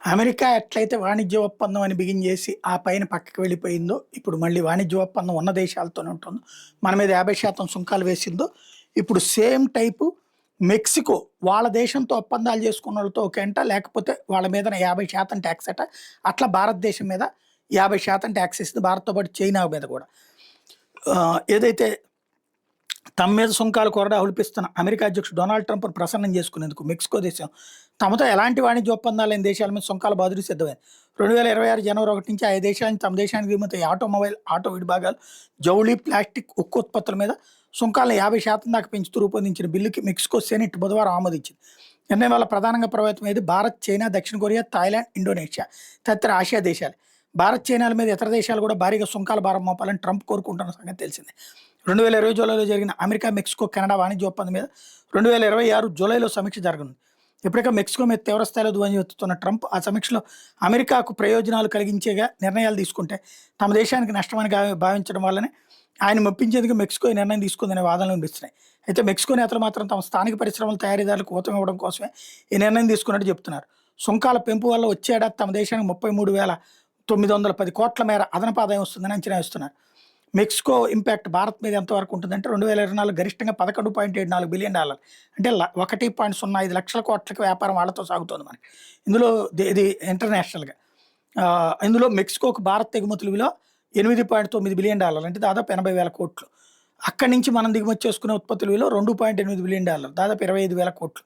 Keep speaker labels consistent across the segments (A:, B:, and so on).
A: America ఎట్లయితే వాణిజ్య ఒప్పందం అని బిగిన్ చేసి, ఆ పైన పక్కకి వెళ్ళిపోయిందో, ఇప్పుడు మళ్ళీ వాణిజ్య ఒప్పందం ఉన్న దేశాలతోనే ఉంటుందో, మన మీద 50% సుంకాలు వేసిందో, ఇప్పుడు సేమ్ టైపు మెక్సికో వాళ్ళ దేశంతో ఒప్పందాలు చేసుకున్నోళ్ళతో ఓకే అంట. లేకపోతే వాళ్ళ మీదన 50% ట్యాక్స్ అట. అట్లా భారతదేశం మీద 50% ట్యాక్స్ ఏసింది. భారత్‌తో పాటు చైనా మీద కూడా. ఏదైతే తమ మీద సుంకాలు కొరడా హుళిపిస్తున్న అమెరికా అధ్యక్షుడు డొనాల్డ్ ట్రంప్‌ను ప్రసన్నం చేసుకునేందుకు మెక్సికో దేశం తమతో ఎలాంటి వాణిజ్య ఒప్పందాలు లేని దేశాల మీద సుంకాల బాదుడు సిద్ధమైంది. 2026 జనవరి 1 నుంచి ఆయా దేశాల నుంచి తమ దేశానికి దిగుమతి ఆటోమొబైల్, ఆటో విడిభాగాలు, జౌళి, ప్లాస్టిక్, ఉక్కు ఉత్పత్తుల మీద సుంకాలను 50% దాకా పెంచుతూ రూపొందించిన బిల్లుకి మెక్సికో సెనెట్ బుధవారం ఆమోదించింది. నిర్ణయం వల్ల ప్రధానంగా ప్రభావితమయ్యేది భారత్, చైనా, దక్షిణ కొరియా, థాయిలాండ్, ఇండోనేషియా తదితర ఆసియా దేశాలే. భారత్, చైనాల మీద ఇతర దేశాలు కూడా భారీగా సుంకాల భారం మోపాలని ట్రంప్ కోరుకుంటున్న సంగతి తెలిసిందే. 2020 జూలైలో జరిగిన అమెరికా, మెక్సికో, కెనడా వాణిజ్య ఒప్పందం మీద 2026 జూలైలో సమీక్ష జరగనుంది. ఇప్పటికే మెక్సికో మీద తీవ్రస్థాయిలో ధ్వజమెత్తుతున్న ట్రంప్ ఆ సమీక్షలో అమెరికాకు ప్రయోజనాలు కలిగించేగా నిర్ణయాలు తీసుకుంటే తమ దేశానికి నష్టమని భావించడం వల్లనే ఆయన మెప్పించేందుకు మెక్సికో ఈ నిర్ణయం తీసుకుందనే వాదనలు వినిపిస్తున్నాయి. అయితే మెక్సికో నేతలు మాత్రం తమ స్థానిక పరిశ్రమల తయారీదారులకు ఊతం ఇవ్వడం కోసమే ఈ నిర్ణయం తీసుకున్నట్టు చెప్తున్నారు. సుంకాల పెంపు వల్ల వచ్చే ఏడాది తమ దేశానికి 33,910 కోట్ల మేర అదనపు ఆదాయం వస్తుందని అంచనా వేస్తున్నారు. మెక్సికో ఇంపాక్ట్ భారత్ మీద ఎంతవరకు ఉంటుందంటే 2024 గరిష్టంగా $11.74 బిలియన్, అంటే 1.05 లక్షల కోట్లకి వ్యాపారం వాళ్ళతో సాగుతోంది మనకి. ఇందులో ఇది ఇంటర్నేషనల్గా. ఇందులో మెక్సికోకు భారత్ ఎగుమతుల విలువ $8.9 బిలియన్, అంటే దాదాపు 80,000 కోట్లు. అక్కడి నుంచి మనం దిగుమతి చేసుకునే ఉత్పత్తుల విలువ $2.8 బిలియన్, దాదాపు 25,000 కోట్లు.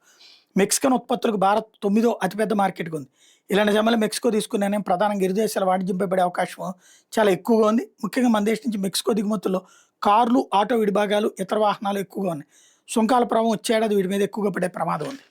A: మెక్సికన్ ఉత్పత్తులకు భారత్ 9వ అతిపెద్ద మార్కెట్గా ఉంది. ఇలాంటి సమయంలో మెక్సికో తీసుకునే నిర్ణయం ప్రధానంగా ఇరు దేశాల వాణిజ్యంపై పడే అవకాశం చాలా ఎక్కువగా ఉంది. ముఖ్యంగా మన దేశం నుంచి మెక్సికో దిగుమతుల్లో కార్లు, ఆటో విడిభాగాలు, ఇతర వాహనాలు ఎక్కువగా ఉన్నాయి. సుంకాల ప్రభావం వచ్చే ఏడాది వీటి మీద ఎక్కువగా పడే ప్రమాదం ఉంది.